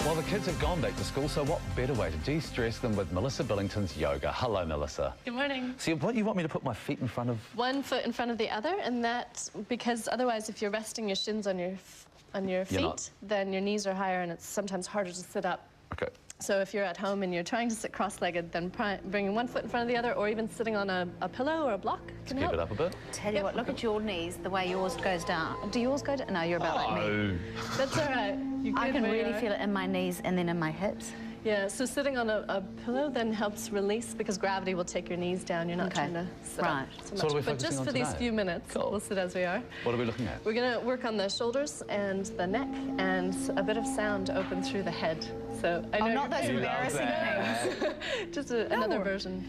Well, the kids have gone back to school, so what better way to de-stress than with Melissa Billington's yoga? Hello, Melissa. Good morning. So what, you want me to put my feet in front of? One foot in front of the other, and that's because otherwise if you're resting your shins on your feet, then your knees are higher and it's sometimes harder to sit up. Okay. So if you're at home and you're trying to sit cross-legged, then bringing one foot in front of the other, or even sitting on a pillow or a block can help. Keep it up a bit. Tell you what, look at your knees, the way yours goes down. Do yours go down? No, you're about like me. That's all right. I can really feel it in my knees and then in my hips. Yeah, so sitting on a pillow then helps release because gravity will take your knees down. You're not trying to sit up so much. So what are we but just for these few minutes, we'll sit as we are. What are we looking at? We're going to work on the shoulders and the neck and a bit of sound to open through the head. So I know not those embarrassing things. Just another version.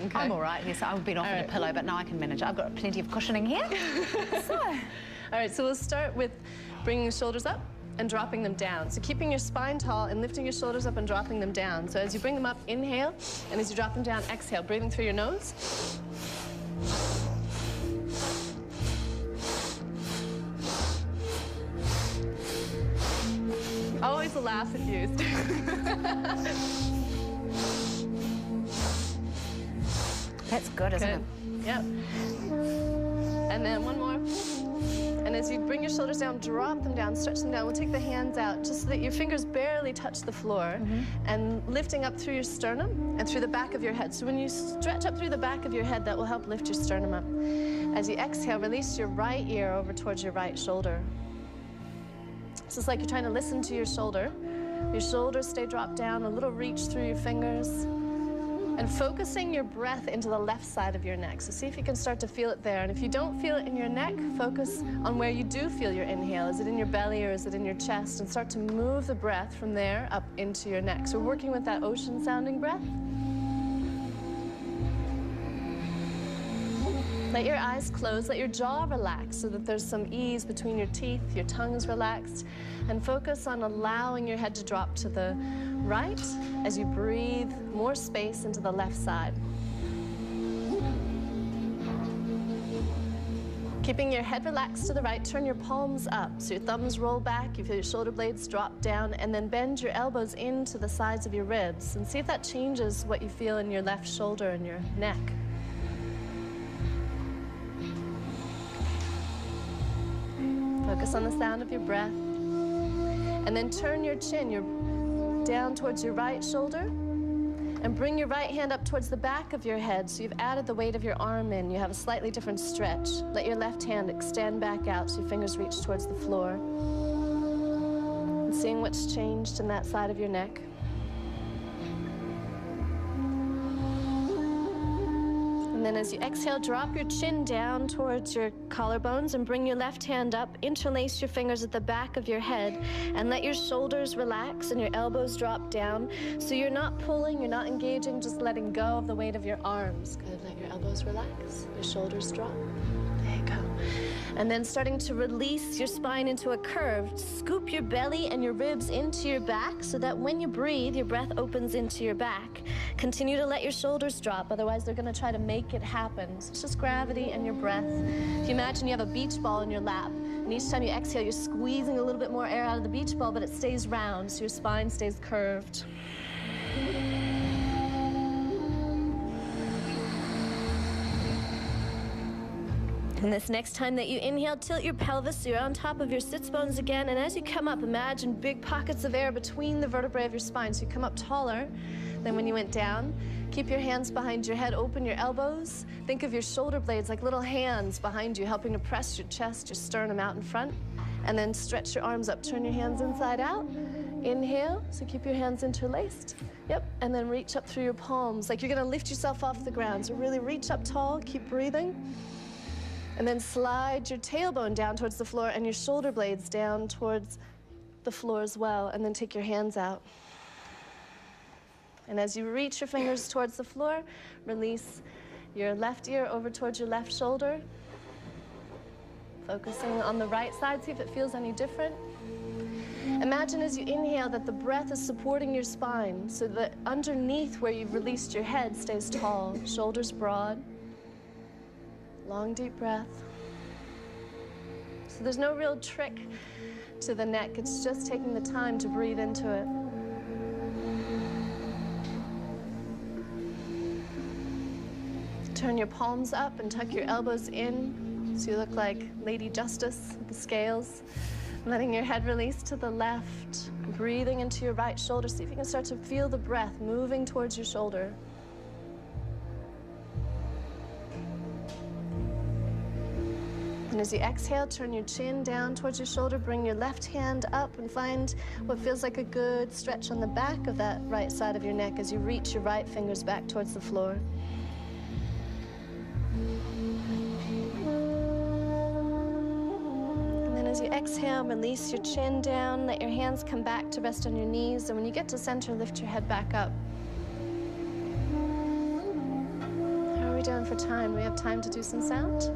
Okay. I'm all right. Yes, I've been offered a pillow, but now I can manage it. I've got plenty of cushioning here. All right, so we'll start with bringing the shoulders up and dropping them down. So keeping your spine tall and lifting your shoulders up and dropping them down. So as you bring them up, inhale, and as you drop them down, exhale, breathing through your nose. Always a laugh if used. That's good, isn't it? Yep. And then one more. And as you bring your shoulders down, drop them down, stretch them down. We'll take the hands out just so that your fingers barely touch the floor. And lifting up through your sternum and through the back of your head. So when you stretch up through the back of your head, that will help lift your sternum up. As you exhale, release your right ear over towards your right shoulder. So it's like you're trying to listen to your shoulder. Your shoulders stay dropped down, a little reach through your fingers. And focusing your breath into the left side of your neck. So see if you can start to feel it there. And if you don't feel it in your neck, focus on where you do feel your inhale. Is it in your belly or is it in your chest? And start to move the breath from there up into your neck. So we're working with that ocean-sounding breath. Let your eyes close, let your jaw relax so that there's some ease between your teeth, your tongue is relaxed, and focus on allowing your head to drop to the right as you breathe more space into the left side. Keeping your head relaxed to the right, turn your palms up. So your thumbs roll back, you feel your shoulder blades drop down, and then bend your elbows into the sides of your ribs. And see if that changes what you feel in your left shoulder and your neck. Focus on the sound of your breath. And then turn your chin down towards your right shoulder and bring your right hand up towards the back of your head so you've added the weight of your arm in. You have a slightly different stretch. Let your left hand extend back out so your fingers reach towards the floor. And seeing what's changed in that side of your neck. And then as you exhale, drop your chin down towards your collarbones and bring your left hand up. Interlace your fingers at the back of your head and let your shoulders relax and your elbows drop down. So you're not pulling, you're not engaging, just letting go of the weight of your arms. Good, let your elbows relax, your shoulders drop. There you go. And then starting to release your spine into a curve. Scoop your belly and your ribs into your back so that when you breathe, your breath opens into your back. Continue to let your shoulders drop, otherwise they're gonna try to make it happen. So it's just gravity and your breath. If you imagine you have a beach ball in your lap, and each time you exhale, you're squeezing a little bit more air out of the beach ball, but it stays round, so your spine stays curved. And this next time that you inhale, tilt your pelvis so you're on top of your sits bones again. And as you come up, imagine big pockets of air between the vertebrae of your spine. So you come up taller than when you went down. Keep your hands behind your head, open your elbows. Think of your shoulder blades like little hands behind you, helping to press your chest, your sternum out in front. And then stretch your arms up, turn your hands inside out. Inhale, so keep your hands interlaced. Yep, and then reach up through your palms, like you're gonna lift yourself off the ground. So really reach up tall, keep breathing. And then slide your tailbone down towards the floor and your shoulder blades down towards the floor as well. And then take your hands out. And as you reach your fingers towards the floor, release your left ear over towards your left shoulder. Focusing on the right side, see if it feels any different. Imagine as you inhale that the breath is supporting your spine so that underneath where you've released your head stays tall, shoulders broad. Long, deep breath. So there's no real trick to the neck. It's just taking the time to breathe into it. Turn your palms up and tuck your elbows in so you look like Lady Justice with the scales. Letting your head release to the left, breathing into your right shoulder. See if you can start to feel the breath moving towards your shoulder. And as you exhale, turn your chin down towards your shoulder, bring your left hand up and find what feels like a good stretch on the back of that right side of your neck as you reach your right fingers back towards the floor. And then as you exhale, release your chin down, let your hands come back to rest on your knees, and when you get to center, lift your head back up. How are we doing for time? Do we have time to do some sound?